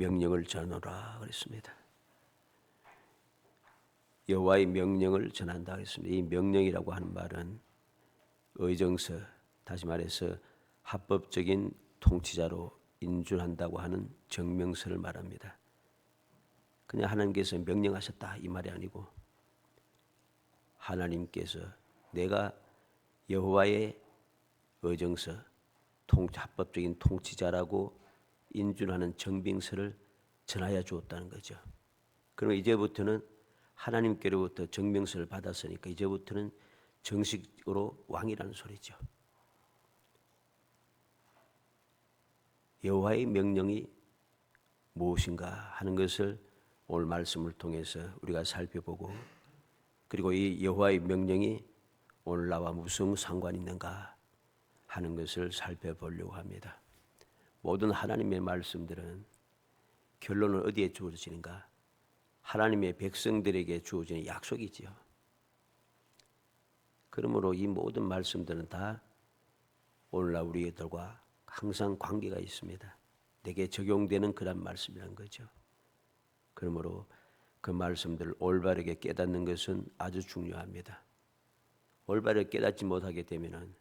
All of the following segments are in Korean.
명령을 전하라 그랬습니다. 여호와의 명령을 전한다 그랬습니다. 이 명령이라고 하는 말은 의정서, 다시 말해서 합법적인 통치자로 인준한다고 하는 정명서를 말합니다. 그냥 하나님께서 명령하셨다 이 말이 아니고 하나님께서 내가 여호와의 의정서, 합법적인 통치자라고 인준하는 정빙서를 전하여 주었다는 거죠. 그럼 이제부터는 하나님께로부터 정명서를 받았으니까 이제부터는 정식으로 왕이라는 소리죠. 여호와의 명령이 무엇인가 하는 것을 오늘 말씀을 통해서 우리가 살펴보고, 그리고 이 여호와의 명령이 오늘 나와 무슨 상관이 있는가 하는 것을 살펴보려고 합니다. 모든 하나님의 말씀들은 결론은 어디에 주어지는가? 하나님의 백성들에게 주어지는 약속이지요. 그러므로 이 모든 말씀들은 다 오늘날 우리들과 항상 관계가 있습니다. 내게 적용되는 그런 말씀이라는 거죠. 그러므로 그 말씀들을 올바르게 깨닫는 것은 아주 중요합니다. 올바르게 깨닫지 못하게 되면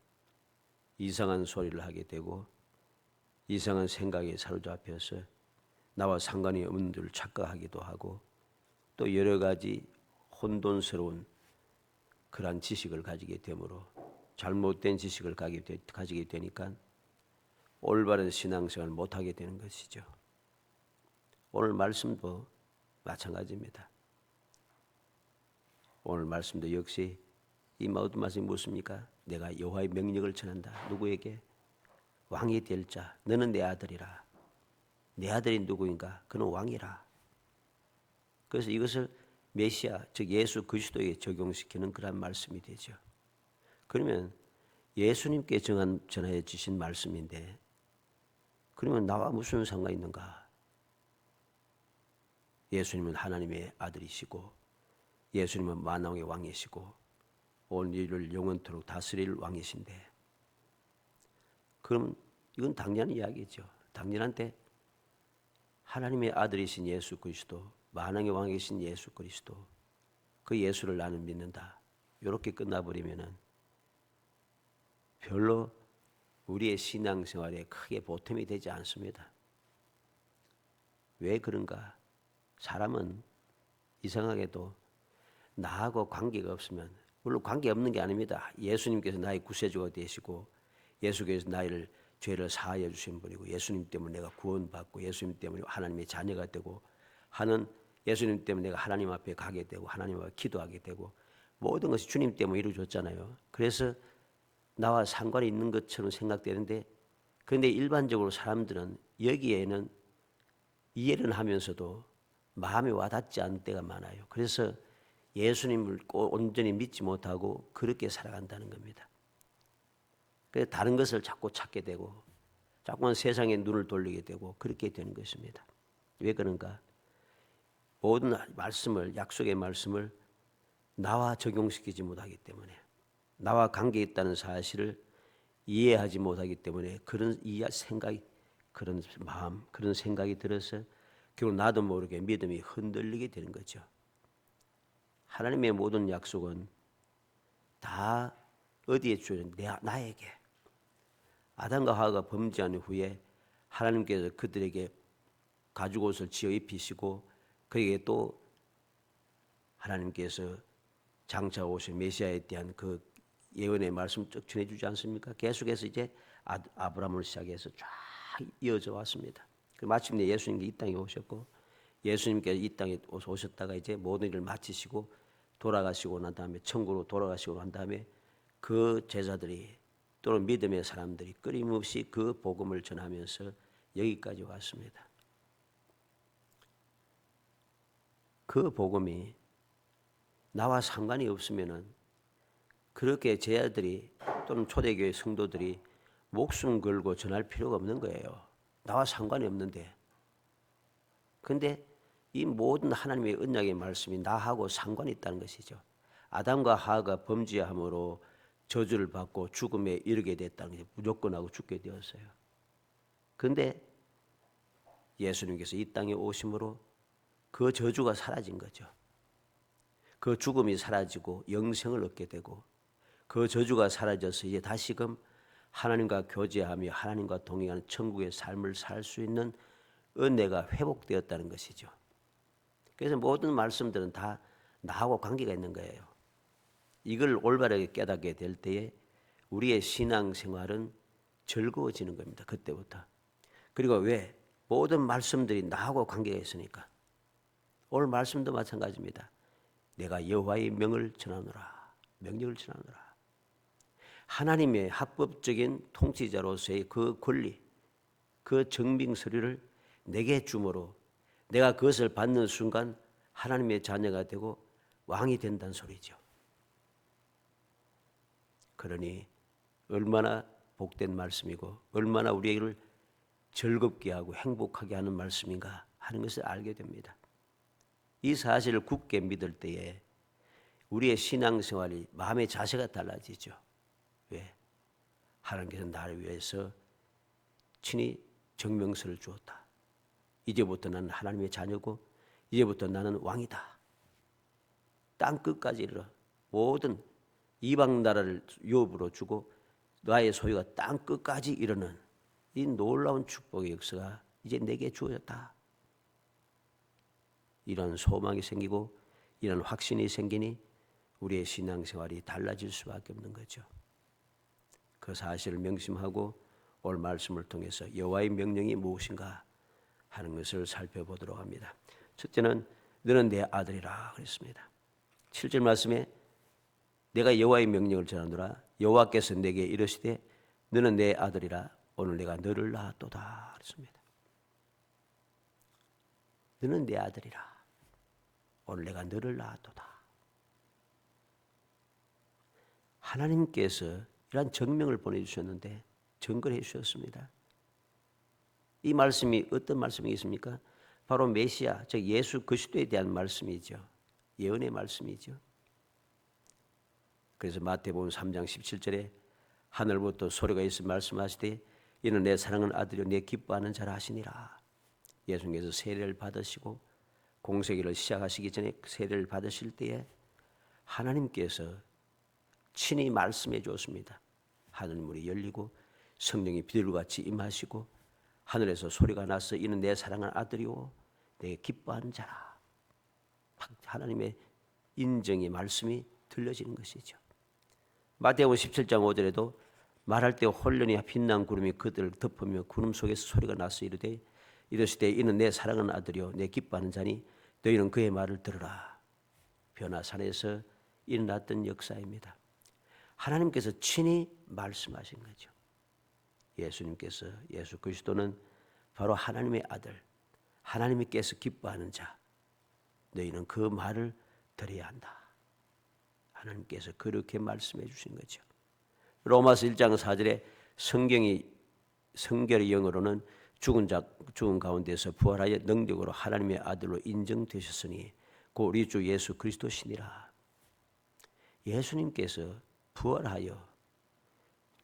이상한 소리를 하게 되고 이상한 생각에 사로잡혀서 나와 상관이 없는 줄 착각하기도 하고 또 여러 가지 혼돈스러운 그러한 지식을 가지게 되므로 잘못된 지식을 가지게 되니까 올바른 신앙생활을 못하게 되는 것이죠. 오늘 말씀도 마찬가지입니다. 오늘 말씀도 역시 이 모든 말씀이 무엇입니까? 내가 여호와의 명령을 전한다. 누구에게? 왕이 될 자, 너는 내 아들이라. 내 아들이 누구인가? 그는 왕이라. 그래서 이것을 메시아, 즉 예수 그리스도에 적용시키는 그런 말씀이 되죠. 그러면 예수님께 전하여 주신 말씀인데 그러면 나와 무슨 상관이 있는가? 예수님은 하나님의 아들이시고 예수님은 만왕의 왕이시고 온 인류를 영원토록 다스릴 왕이신데 그럼 이건 당연한 이야기죠. 당연한데 하나님의 아들이신 예수 그리스도, 만왕의 왕이신 예수 그리스도, 그 예수를 나는 믿는다. 이렇게 끝나버리면은 별로 우리의 신앙생활에 크게 보탬이 되지 않습니다. 왜 그런가? 사람은 이상하게도 나하고 관계가 없으면, 물론 관계 없는 게 아닙니다. 예수님께서 나의 구세주가 되시고 예수께서 나의 죄를 사하여 주신 분이고 예수님 때문에 내가 구원받고 예수님 때문에 하나님의 자녀가 되고 하는, 예수님 때문에 내가 하나님 앞에 가게 되고 하나님 앞에 기도하게 되고 모든 것이 주님 때문에 이루어졌잖아요. 그래서 나와 상관이 있는 것처럼 생각되는데 그런데 일반적으로 사람들은 여기에는 이해는 하면서도 마음에 와닿지 않는 때가 많아요. 그래서 예수님을 온전히 믿지 못하고 그렇게 살아간다는 겁니다. 그래서 다른 것을 자꾸 찾게 되고 자꾸만 세상에 눈을 돌리게 되고 그렇게 되는 것입니다. 왜 그런가? 모든 말씀을, 약속의 말씀을 나와 적용시키지 못하기 때문에, 나와 관계 있다는 사실을 이해하지 못하기 때문에 그런 생각이, 그런 마음, 그런 생각이 들어서 결국 나도 모르게 믿음이 흔들리게 되는 거죠. 하나님의 모든 약속은 다 어디에 주어졌는데 나에게. 아담과 하와가 범죄한 후에 하나님께서 그들에게 가죽옷을 지어 입히시고 그에게 또 하나님께서 장차 오실 메시아에 대한 그 예언의 말씀 쭉 전해주지 않습니까? 계속해서 이제 아브라함을 시작해서 쫙 이어져 왔습니다. 마침내 예수님께 이 땅에 오셨고 예수님께서 이 땅에 오셨다가 이제 모든 일을 마치시고 돌아가시고 난 다음에 천국으로 돌아가시고 난 다음에 그 제자들이 또는 믿음의 사람들이 끊임없이 그 복음을 전하면서 여기까지 왔습니다. 그 복음이 나와 상관이 없으면은 그렇게 제자들이 또는 초대교회 성도들이 목숨 걸고 전할 필요가 없는 거예요. 나와 상관이 없는데. 그런데 이 모든 하나님의 언약의 말씀이 나하고 상관이 있다는 것이죠. 아담과 하와가 범죄함으로 저주를 받고 죽음에 이르게 됐다는 게 무조건 하고 죽게 되었어요. 그런데 예수님께서 이 땅에 오심으로 그 저주가 사라진 거죠. 그 죽음이 사라지고 영생을 얻게 되고 그 저주가 사라져서 이제 다시금 하나님과 교제하며 하나님과 동행하는 천국의 삶을 살 수 있는 은혜가 회복되었다는 것이죠. 그래서 모든 말씀들은 다 나하고 관계가 있는 거예요. 이걸 올바르게 깨닫게 될 때에 우리의 신앙생활은 즐거워지는 겁니다. 그때부터. 그리고 왜? 모든 말씀들이 나하고 관계가 있으니까. 오늘 말씀도 마찬가지입니다. 내가 여호와의 명을 전하노라. 명령을 전하노라. 하나님의 합법적인 통치자로서의 그 권리, 그 증빙서류를 내게 주므로 내가 그것을 받는 순간 하나님의 자녀가 되고 왕이 된다는 소리죠. 그러니 얼마나 복된 말씀이고 얼마나 우리를 즐겁게 하고 행복하게 하는 말씀인가 하는 것을 알게 됩니다. 이 사실을 굳게 믿을 때에 우리의 신앙생활이 마음의 자세가 달라지죠. 왜? 하나님께서 나를 위해서 친히 정명서를 주었다. 이제부터 나는 하나님의 자녀고 이제부터 나는 왕이다. 땅 끝까지 이르러 모든 이방 나라를 유업으로 주고 나의 소유가 땅 끝까지 이르는 이 놀라운 축복의 역사가 이제 내게 주어졌다. 이런 소망이 생기고 이런 확신이 생기니 우리의 신앙생활이 달라질 수밖에 없는 거죠. 그 사실을 명심하고 오늘 말씀을 통해서 여호와의 명령이 무엇인가 하는 것을 살펴보도록 합니다. 첫째는 너는 내 아들이라 그랬습니다. 7절 말씀에 내가 여호와의 명령을 전하노라. 여호와께서 내게 이르시되 너는 내 아들이라. 오늘 내가 너를 낳았도다 그랬습니다. 너는 내 아들이라. 오늘 내가 너를 낳았도다. 하나님께서 이러한 정명을 보내주셨는데 증거를 해주셨습니다. 이 말씀이 어떤 말씀이겠습니까? 바로 메시아, 즉 예수 그리스도에 대한 말씀이죠. 예언의 말씀이죠. 그래서 마태복음 3장 17절에 하늘부터 소리가 있어 말씀하시되 이는 내 사랑하는 아들이요 내 기뻐하는 자라 하시니라. 예수님께서 세례를 받으시고 공생애를 시작하시기 전에 세례를 받으실 때에 하나님께서 친히 말씀해 주었습니다. 하늘문이 열리고 성령이 비둘기같이 임하시고 하늘에서 소리가 나서 이는 내 사랑하는 아들이요 내 기뻐하는 자라. 하나님의 인정의 말씀이 들려지는 것이죠. 마태복음 17장 5절에도 말할 때 혼련히 빛난 구름이 그들을 덮으며 구름 속에서 소리가 나서 이르시되 이는 내 사랑하는 아들이요 내 기뻐하는 자니 너희는 그의 말을 들으라. 변화산에서 일어났던 역사입니다. 하나님께서 친히 말씀하신 거죠. 예수님께서 예수 그리스도는 바로 하나님의 아들, 하나님께서 기뻐하는 자. 너희는 그 말을 들어야 한다. 하나님께서 그렇게 말씀해 주신 거죠. 로마서 1장 4절에 성결의 영어로는 죽은 가운데서 부활하여 능력으로 하나님의 아들로 인정되셨으니 곧 우리 주 예수 그리스도시니라. 예수님께서 부활하여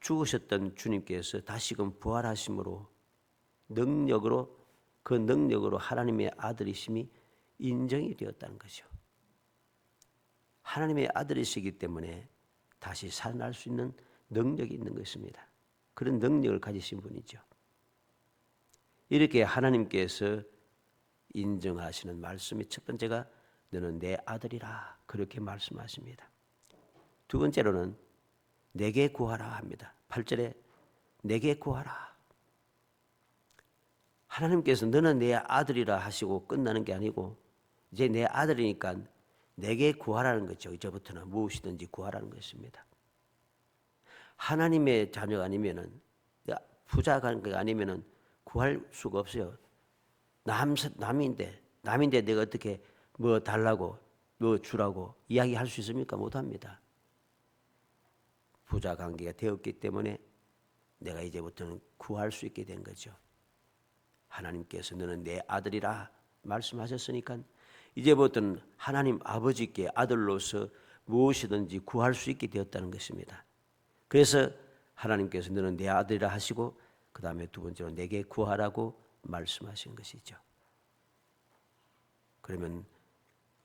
죽으셨던 주님께서 다시금 부활하심으로 그 능력으로 하나님의 아들이심이 인정이 되었다는 거죠. 하나님의 아들이시기 때문에 다시 살아날 수 있는 능력이 있는 것입니다. 그런 능력을 가지신 분이죠. 이렇게 하나님께서 인정하시는 말씀이 첫 번째가 너는 내 아들이라 그렇게 말씀하십니다. 두 번째로는 내게 구하라 합니다. 8절에 내게 구하라. 하나님께서 너는 내 아들이라 하시고 끝나는 게 아니고 이제 내 아들이니까 내게 구하라는 거죠. 이제부터는 무엇이든지 구하라는 것입니다. 하나님의 자녀가 아니면은 부자가 아니면은 구할 수가 없어요. 남인데 내가 어떻게 뭐 달라고 뭐 주라고 이야기할 수 있습니까? 못합니다. 부자 관계가 되었기 때문에 내가 이제부터는 구할 수 있게 된 거죠. 하나님께서 너는 내 아들이라 말씀하셨으니까 이제부터는 하나님 아버지께 아들로서 무엇이든지 구할 수 있게 되었다는 것입니다. 그래서 하나님께서 너는 내 아들이라 하시고 그 다음에 두 번째로 내게 구하라고 말씀하신 것이죠. 그러면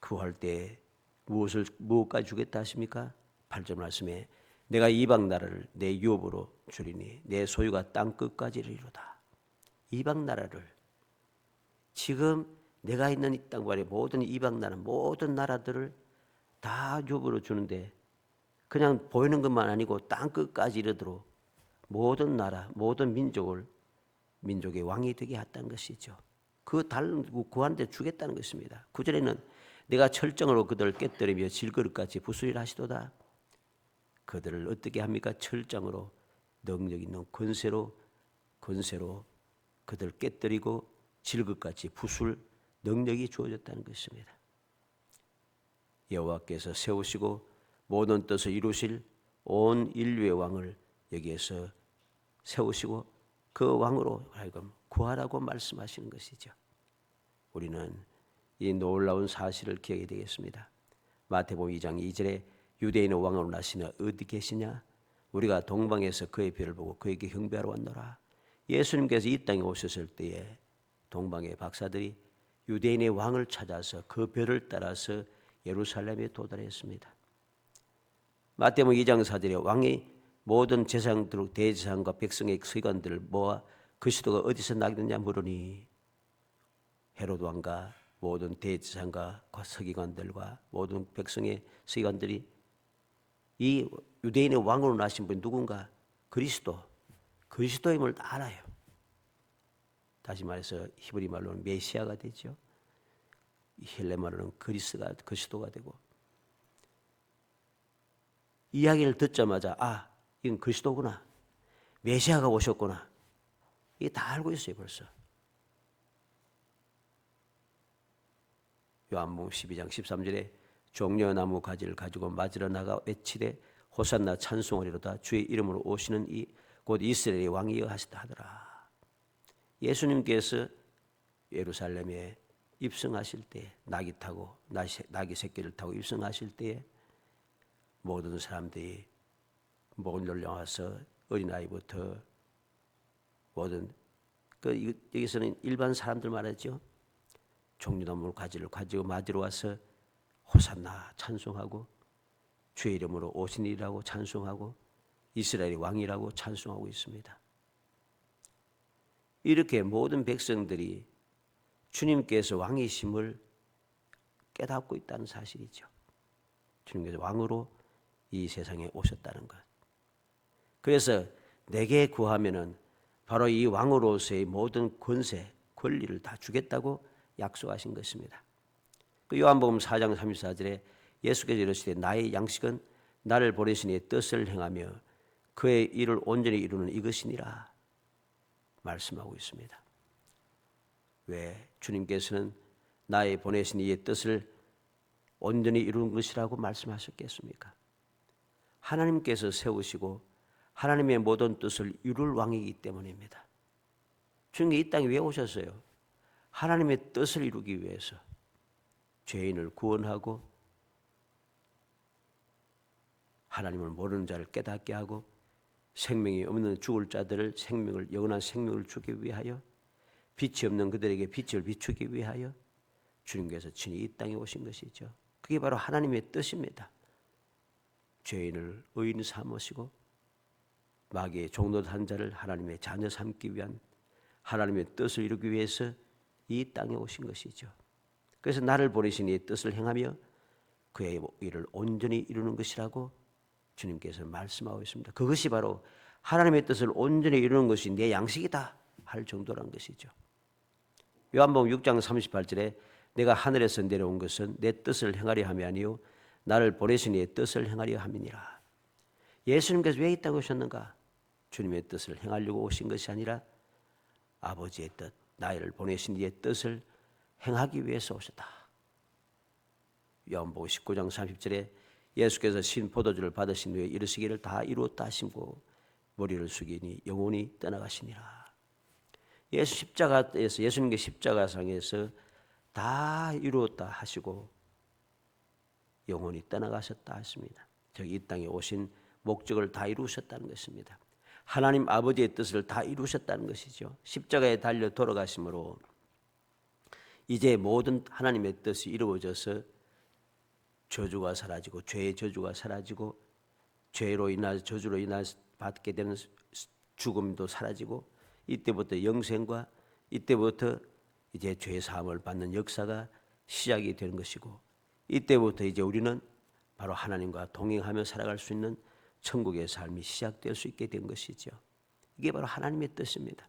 구할 때 무엇까지 주겠다 하십니까? 8절 말씀에 내가 이방 나라를 내 유업으로 주리니 내 소유가 땅 끝까지 이르리로다. 이방 나라를 지금 내가 있는 이 땅과의 모든 이방 나라 모든 나라들을 다 유업으로 주는데 그냥 보이는 것만 아니고 땅 끝까지 이르도록 모든 나라 모든 민족의 왕이 되게 했다는 것이죠. 그 구하는데 주겠다는 것입니다. 9절에는 내가 철정으로 그들을 깨뜨리며 질그릇같이 부수리라 하시도다. 그들을 어떻게 합니까? 철정으로 능력 있는 권세로 그들을 깨뜨리고 질그릇같이 부술 능력이 주어졌다는 것입니다. 여호와께서 세우시고 모든 뜻을 이루실 온 인류의 왕을 여기에서 세우시고 그 왕으로 하여금 구하라고 말씀하시는 것이죠. 우리는 이 놀라운 사실을 기억해야 되겠습니다. 마태복음 2장 2절에 유대인의 왕으로 나시나 어디 계시냐? 우리가 동방에서 그의 별을 보고 그에게 경배하러 왔노라. 예수님께서 이 땅에 오셨을 때에 동방의 박사들이 유대인의 왕을 찾아서 그 별을 따라서 예루살렘에 도달했습니다. 마태복음 2장 4절에 왕이 모든 제사장들 대제사장과 백성의 서기관들을 모아 그리스도가 어디서 나겠느냐 물으니 헤롯 왕과 모든 대제사장과 서기관들과 모든 백성의 서기관들이 이 유대인의 왕으로 나신 분이 누군가? 그리스도임을 알아요. 다시 말해서 히브리 말로는 메시아가 되죠. 헬레 말로는 그리스도가 되고 이야기를 듣자마자 이건 그리스도구나. 메시아가 오셨구나. 이게 다 알고 있어요 벌써. 요한복음 12장 13절에 종려나무 가지를 가지고 맞으러 나가 외치되 호산나 찬송하리로다. 주의 이름으로 오시는 이 곧 이스라엘의 왕이여 하시다 하더라. 예수님께서 예루살렘에 입성하실 때 나귀 새끼를 타고 입성하실 때에 모든 사람들이 목을 놀려와서 어린아이부터 모든 여기서는 일반 사람들 말하죠. 종려나무 가지를 가지고 맞으러 와서 호산나 찬송하고 주의 이름으로 오신 이라고 찬송하고 이스라엘의 왕이라고 찬송하고 있습니다. 이렇게 모든 백성들이 주님께서 왕이심을 깨닫고 있다는 사실이죠. 주님께서 왕으로 이 세상에 오셨다는 것. 그래서 내게 구하면은 바로 이 왕으로서의 모든 권세, 권리를 다 주겠다고 약속하신 것입니다. 그 요한복음 4장 34절에 예수께서 이르시되 나의 양식은 나를 보내신 이의 뜻을 행하며 그의 일을 온전히 이루는 이것이니라 말씀하고 있습니다. 왜 주님께서는 나의 보내신 이의 뜻을 온전히 이루는 것이라고 말씀하셨겠습니까? 하나님께서 세우시고 하나님의 모든 뜻을 이룰 왕이기 때문입니다. 주님이 이 땅에 왜 오셨어요? 하나님의 뜻을 이루기 위해서 죄인을 구원하고 하나님을 모르는 자를 깨닫게 하고 생명이 없는 죽을 자들을 영원한 생명을 주기 위하여 빛이 없는 그들에게 빛을 비추기 위하여 주님께서 친히 이 땅에 오신 것이죠. 그게 바로 하나님의 뜻입니다. 죄인을 의인 삼으시고 마귀의 종노릇한 자를 하나님의 자녀 삼기 위한 하나님의 뜻을 이루기 위해서 이 땅에 오신 것이죠. 그래서 나를 보내신 이의 뜻을 행하며 그의 일을 온전히 이루는 것이라고 주님께서 말씀하고 있습니다. 그것이 바로 하나님의 뜻을 온전히 이루는 것이 내 양식이다 할 정도란 것이죠. 요한복음 6장 38절에 내가 하늘에서 내려온 것은 내 뜻을 행하려 함이 아니요 나를 보내신 이의 뜻을 행하려 함이니라. 예수님께서 왜 이 땅에 오셨는가? 주님의 뜻을 행하려고 오신 것이 아니라 아버지의 뜻, 나를 보내신 이의 뜻을 행하기 위해서 오셨다. 요한복음 19장 30절에 예수께서 신 포도주를 받으신 후에 이르시기를 다 이루었다 하시고 머리를 숙이니 영혼이 떠나가시니라. 예수님께 십자가상에서 다 이루었다 하시고 영혼이 떠나가셨다 했습니다. 즉 이 땅에 오신 목적을 다 이루셨다는 것입니다. 하나님 아버지의 뜻을 다 이루셨다는 것이죠. 십자가에 달려 돌아가심으로 이제 모든 하나님의 뜻이 이루어져서 저주가 사라지고 죄의 저주가 사라지고 죄로 인하여 저주로 인하여 받게 되는 죽음도 사라지고 이때부터 영생과 이때부터 이제 죄 사함을 받는 역사가 시작이 되는 것이고 이때부터 이제 우리는 바로 하나님과 동행하며 살아갈 수 있는 천국의 삶이 시작될 수 있게 된 것이죠. 이게 바로 하나님의 뜻입니다.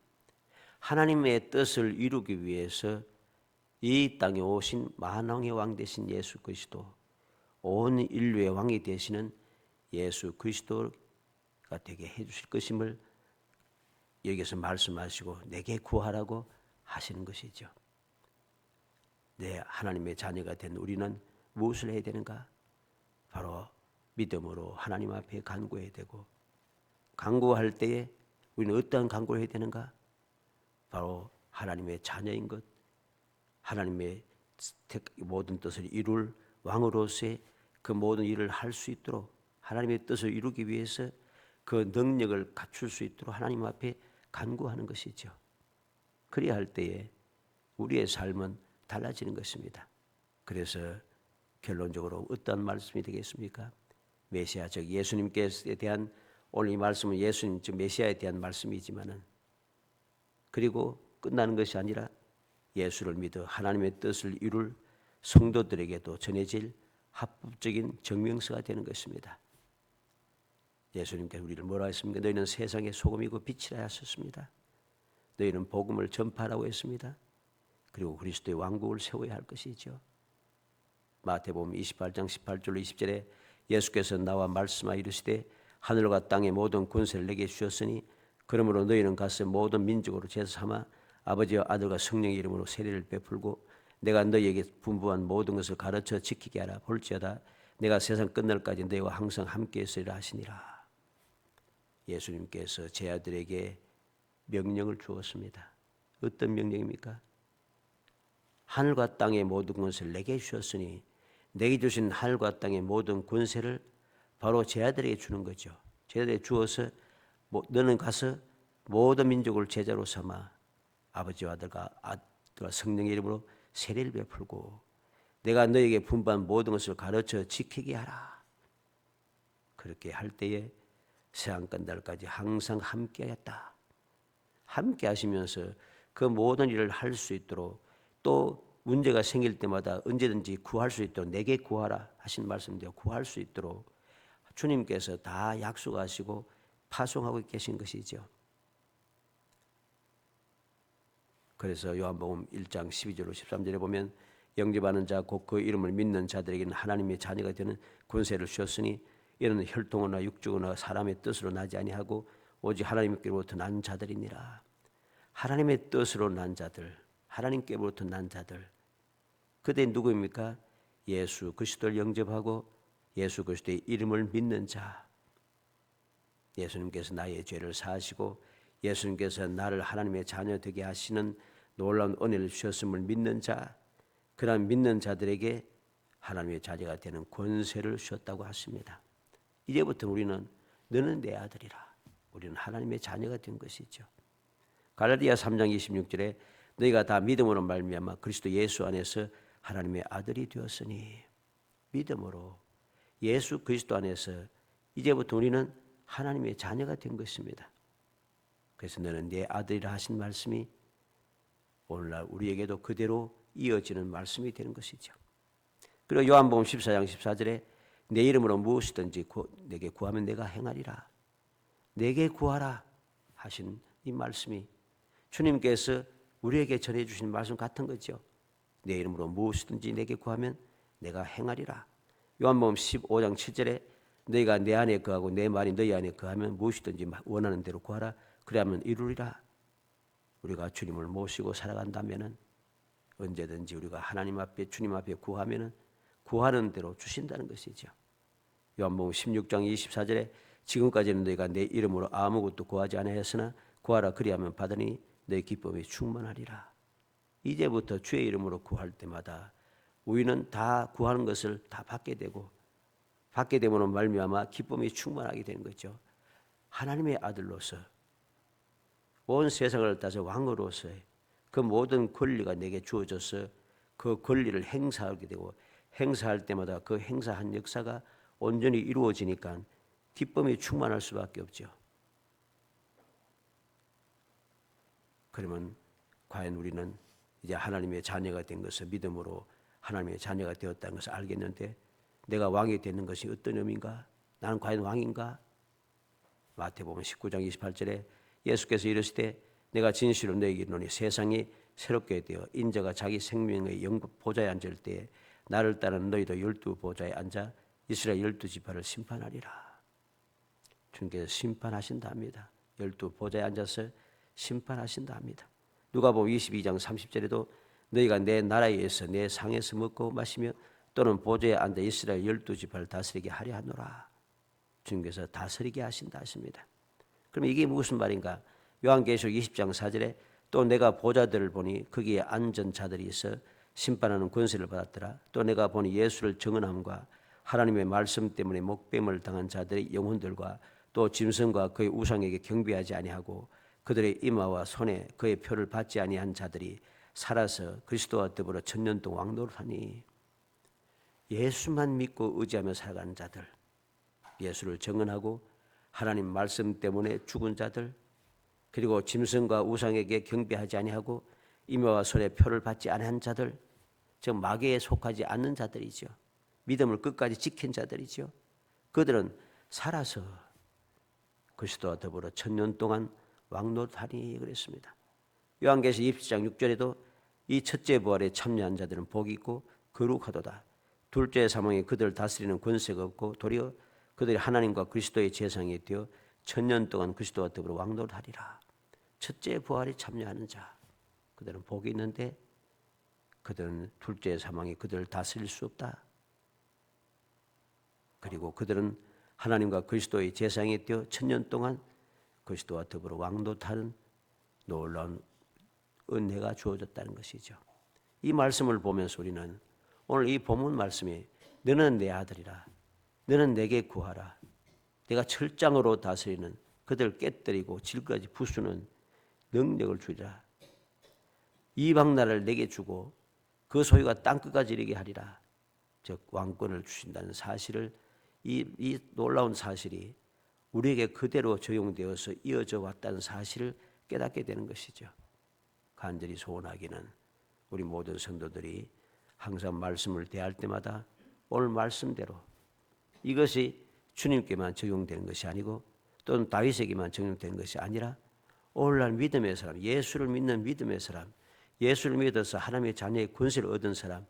하나님의 뜻을 이루기 위해서 이 땅에 오신 만왕의 왕 되신 예수 그리스도, 온 인류의 왕이 되시는 예수 그리스도가 되게 해주실 것임을 여기서 말씀하시고 내게 구하라고 하시는 것이죠. 내 하나님의 자녀가 된 우리는 무엇을 해야 되는가? 바로 믿음으로 하나님 앞에 간구해야 되고, 간구할 때에 우리는 어떠한 간구를 해야 되는가? 바로 하나님의 자녀인 것, 하나님의 모든 뜻을 이룰 왕으로서의 그 모든 일을 할 수 있도록, 하나님의 뜻을 이루기 위해서 그 능력을 갖출 수 있도록 하나님 앞에 간구하는 것이죠. 그래야 할 때에 우리의 삶은 달라지는 것입니다. 그래서 결론적으로 어떤 말씀이 되겠습니까? 메시아, 즉 예수님께 대한, 오늘 이 말씀은 예수님, 즉 메시아에 대한 말씀이지만은, 그리고 끝나는 것이 아니라 예수를 믿어 하나님의 뜻을 이룰 성도들에게도 전해질 합법적인 증명서가 되는 것입니다. 예수님께서 우리를 뭐라 했습니까? 너희는 세상의 소금이고 빛이라 하셨습니다. 너희는 복음을 전파하라고 했습니다. 그리고 그리스도의 왕국을 세워야 할 것이죠. 마태복음 28장 18절로 20절에 예수께서 나와 말씀하여 이르시되 하늘과 땅의 모든 권세를 내게 주셨으니 그러므로 너희는 가서 모든 민족으로 제사 삼아 아버지와 아들과 성령의 이름으로 세례를 베풀고 내가 너희에게 분부한 모든 것을 가르쳐 지키게 하라. 볼지어다 내가 세상 끝날까지 너희와 항상 함께 있으리라 하시니라. 예수님께서 제 아들에게 명령을 주었습니다. 어떤 명령입니까? 하늘과 땅의 모든 권세를 내게 주셨으니 내게 주신 하늘과 땅의 모든 권세를 바로 제 아들에게 주는 거죠. 제 아들에게 주어서 너는 가서 모든 민족을 제자로 삼아 아버지와 아들과 성령의 이름으로 세례를 베풀고 내가 너에게 분부한 모든 것을 가르쳐 지키게 하라. 그렇게 할 때에 세상 끝날까지 항상 함께 하겠다. 함께 하시면서 그 모든 일을 할 수 있도록, 또 문제가 생길 때마다 언제든지 구할 수 있도록 내게 구하라 하신 말씀대로 구할 수 있도록 주님께서 다 약속하시고 파송하고 계신 것이죠. 그래서 요한복음 1장 12절로 13절에 보면 영접하는 자 곧 그 이름을 믿는 자들에게는 하나님의 자녀가 되는 권세를 주셨으니 이는 혈통이나 육적이나 사람의 뜻으로 나지 아니하고 오직 하나님께로부터 난 자들이니라. 하나님의 뜻으로 난 자들, 하나님께로부터 난 자들, 그들이 누구입니까? 예수 그리스도를 영접하고 예수 그리스도의 이름을 믿는 자. 예수님께서 나의 죄를 사하시고 예수님께서 나를 하나님의 자녀 되게 하시는 놀라운 은혜를 주셨음을 믿는 자, 그런 믿는 자들에게 하나님의 자녀가 되는 권세를 주셨다고 하십니다. 이제부터 우리는 너는 내 아들이라. 우리는 하나님의 자녀가 된 것이죠. 갈라디아 3장 26절에 너희가 다 믿음으로 말미암아 그리스도 예수 안에서 하나님의 아들이 되었으니, 믿음으로 예수 그리스도 안에서 이제부터 우리는 하나님의 자녀가 된 것입니다. 그래서 너는 내 아들이라 하신 말씀이 오늘날 우리에게도 그대로 이어지는 말씀이 되는 것이죠. 그리고 요한복음 14장 14절에 내 이름으로 무엇이든지 내게 구하면 내가 행하리라. 내게 구하라 하신 이 말씀이 주님께서 우리에게 전해주신 말씀 같은 거죠. 내 이름으로 무엇이든지 내게 구하면 내가 행하리라. 요한복음 15장 7절에 너희가 내 안에 거하고 내 말이 너희 안에 거하면 무엇이든지 원하는 대로 구하라. 그래야만 이루리라. 우리가 주님을 모시고 살아간다면은 언제든지 우리가 하나님 앞에 주님 앞에 구하면은 구하는 대로 주신다는 것이죠. 요한복음 16장 24절에 지금까지는 너희가 내 이름으로 아무것도 구하지 아니하였으나 구하라 그리하면 받으니 너희 기쁨이 충만하리라. 이제부터 주의 이름으로 구할 때마다 우리는 다 구하는 것을 다 받게 되고 받게 되면 말미암아 기쁨이 충만하게 되는 거죠. 하나님의 아들로서 온 세상을 다스 왕으로서의 그 모든 권리가 내게 주어져서 그 권리를 행사하게 되고 행사할 때마다 그 행사한 역사가 온전히 이루어지니까 기쁨이 충만할 수밖에 없죠. 그러면 과연 우리는 이제 하나님의 자녀가 된 것을 믿음으로 하나님의 자녀가 되었다는 것을 알겠는데 내가 왕이 되는 것이 어떤 의미인가? 나는 과연 왕인가? 마태복음 19장 28절에 예수께서 이르시되 내가 진실로 너희에게 이르노니 세상이 새롭게 되어 인자가 자기 생명의 영국 보좌에 앉을 때에 나를 따르는 너희도 12보좌에 앉아 이스라엘 12지파를 심판하리라. 주님께서 심판하신다 합니다. 12보좌에 앉아서 심판하신다 합니다. 누가복음 22장 30절에도 너희가 내 나라에 의해서 내 상에서 먹고 마시며 또는 보좌에 앉아 이스라엘 12지파를 다스리게 하려 하노라. 주님께서 다스리게 하신다 하십니다. 그럼 이게 무슨 말인가? 요한계시록 20장 4절에 또 내가 보좌들을 보니 거기에 앉은 자들이 있어 심판하는 권세를 받았더라. 또 내가 보니 예수를 증언함과 하나님의 말씀 때문에 목뱀을 당한 자들의 영혼들과 또 짐승과 그의 우상에게 경배하지 아니하고 그들의 이마와 손에 그의 표를 받지 아니한 자들이 살아서 그리스도와 더불어 천년 동안 왕노릇하니. 예수만 믿고 의지하며 살아가는 자들, 예수를 증언하고 하나님 말씀 때문에 죽은 자들, 그리고 짐승과 우상에게 경배하지 아니하고 이마와 손에 표를 받지 아니한 자들, 즉 마귀에 속하지 않는 자들이죠. 믿음을 끝까지 지킨 자들이죠. 그들은 살아서 그리스도와 더불어 천년 동안 왕노릇하니 그랬습니다. 요한계시록 20장 6절에도 이 첫째 부활에 참여한 자들은 복이 있고 거룩하도다. 둘째 사망에 그들을 다스리는 권세가 없고 도리어 그들이 하나님과 그리스도의 제사장이 되어 천년 동안 그리스도와 더불어 왕노릇하리라. 첫째 부활에 참여하는 자, 그들은 복이 있는데 그들은 둘째 사망이 그들을 다스릴 수 없다. 그리고 그들은 하나님과 그리스도의 제사장이 되어 천년 동안 그리스도와 더불어 왕노릇하는 놀라운 은혜가 주어졌다는 것이죠. 이 말씀을 보면서 우리는 오늘 이 본문 말씀이 너는 내 아들이라, 너는 내게 구하라, 내가 철장으로 다스리는 그들을 깨뜨리고 질까지 부수는 능력을 주리라, 이방 나라를 내게 주고 그 소유가 땅끝까지 이르게 하리라, 즉 왕권을 주신다는 사실을 이 놀라운 사실이 우리에게 그대로 적용되어서 이어져 왔다는 사실을 깨닫게 되는 것이죠. 간절히 소원하기는 우리 모든 성도들이 항상 말씀을 대할 때마다 오늘 말씀대로 이것이 주님께만 적용되는 것이 아니고 또는 다윗에게만 적용되는 것이 아니라 오늘날 믿음의 사람, 예수를 믿는 믿음의 사람, 예수를 믿어서 하나님의 자녀의 권세를 얻은 사람,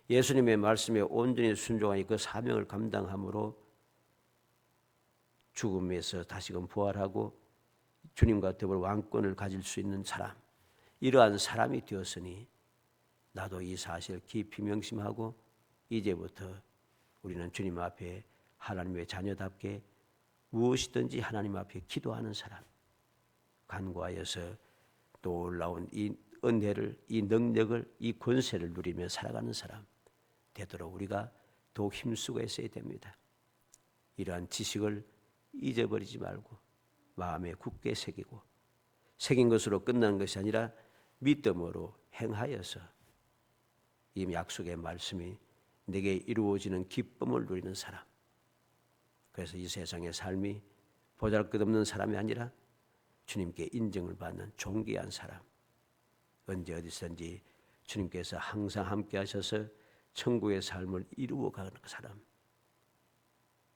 예수님의 말씀에 온전히 순종하여 그 사명을 감당함으로 죽음에서 다시금 부활하고 주님과 더불어 왕권을 가질 수 있는 사람, 이러한 사람이 되었으니 나도 이 사실을 깊이 명심하고 이제부터 우리는 주님 앞에 하나님의 자녀답게 무엇이든지 하나님 앞에 기도하는 사람, 간구하여서 놀라운 이 은혜를, 이 능력을, 이 권세를 누리며 살아가는 사람 되도록 우리가 더욱 힘쓰고 있어야 됩니다. 이러한 지식을 잊어버리지 말고 마음에 굳게 새기고 새긴 것으로 끝나는 것이 아니라 믿음으로 행하여서 이 약속의 말씀이 내게 이루어지는 기쁨을 누리는 사람. 그래서 이 세상의 삶이 보잘것없는 사람이 아니라 주님께 인정을 받는 존귀한 사람. 언제 어디서든지 주님께서 항상 함께 하셔서 천국의 삶을 이루어가는 사람.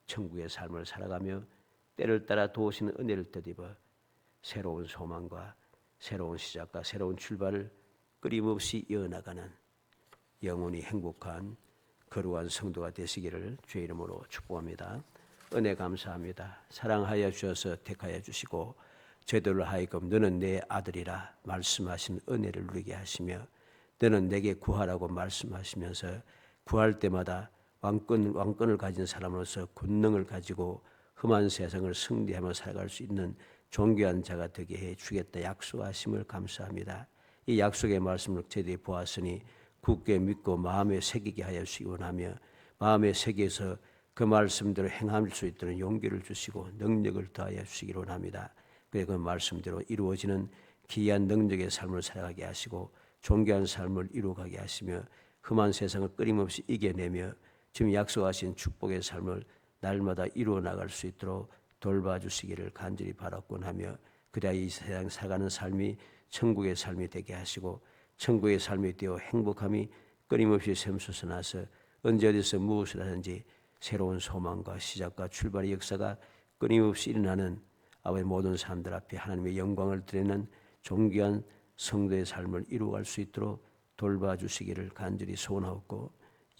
천국의 삶을 살아가며 때를 따라 도우시는 은혜를 뜻입어 새로운 소망과 새로운 시작과 새로운 출발을 끊임없이 이어나가는 영원히 행복한 거룩한 성도가 되시기를 주의 이름으로 축복합니다. 은혜 감사합니다. 사랑하여 주셔서 택하여 주시고 저희들로 하여금 너는 내 아들이라 말씀하신 은혜를 누리게 하시며 너는 내게 구하라고 말씀하시면서 구할 때마다 왕권을 가진 사람으로서 권능을 가지고 험한 세상을 승리하며 살아갈 수 있는 존귀한 자가 되게 해 주겠다 약속하심을 감사합니다. 이 약속의 말씀을 제대로 보았으니 굳게 믿고 마음에 새기게 하여 주시기 원하며 마음에 새겨서 그 말씀대로 행할 수 있도록 용기를 주시고 능력을 더하여 주시기를 원합니다. 그 말씀대로 이루어지는 기이한 능력의 삶을 살아가게 하시고 존귀한 삶을 이루어가게 하시며 험한 세상을 끊임없이 이겨내며 지금 약속하신 축복의 삶을 날마다 이루어 나갈 수 있도록 돌봐주시기를 간절히 바랐곤 하며 그래야 이 세상 살아가는 삶이 천국의 삶이 되게 하시고 천국의 삶이 되어 행복함이 끊임없이 샘솟아나서 언제 어디서 무엇을 하든지 새로운 소망과 시작과 출발의 역사가 끊임없이 일어나는 아버지 모든 사람들 앞에 하나님의 영광을 드리는 존귀한 성도의 삶을 이루어갈 수 있도록 돌봐주시기를 간절히 소원하옵고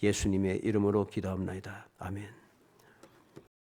예수님의 이름으로 기도합나이다. 아멘.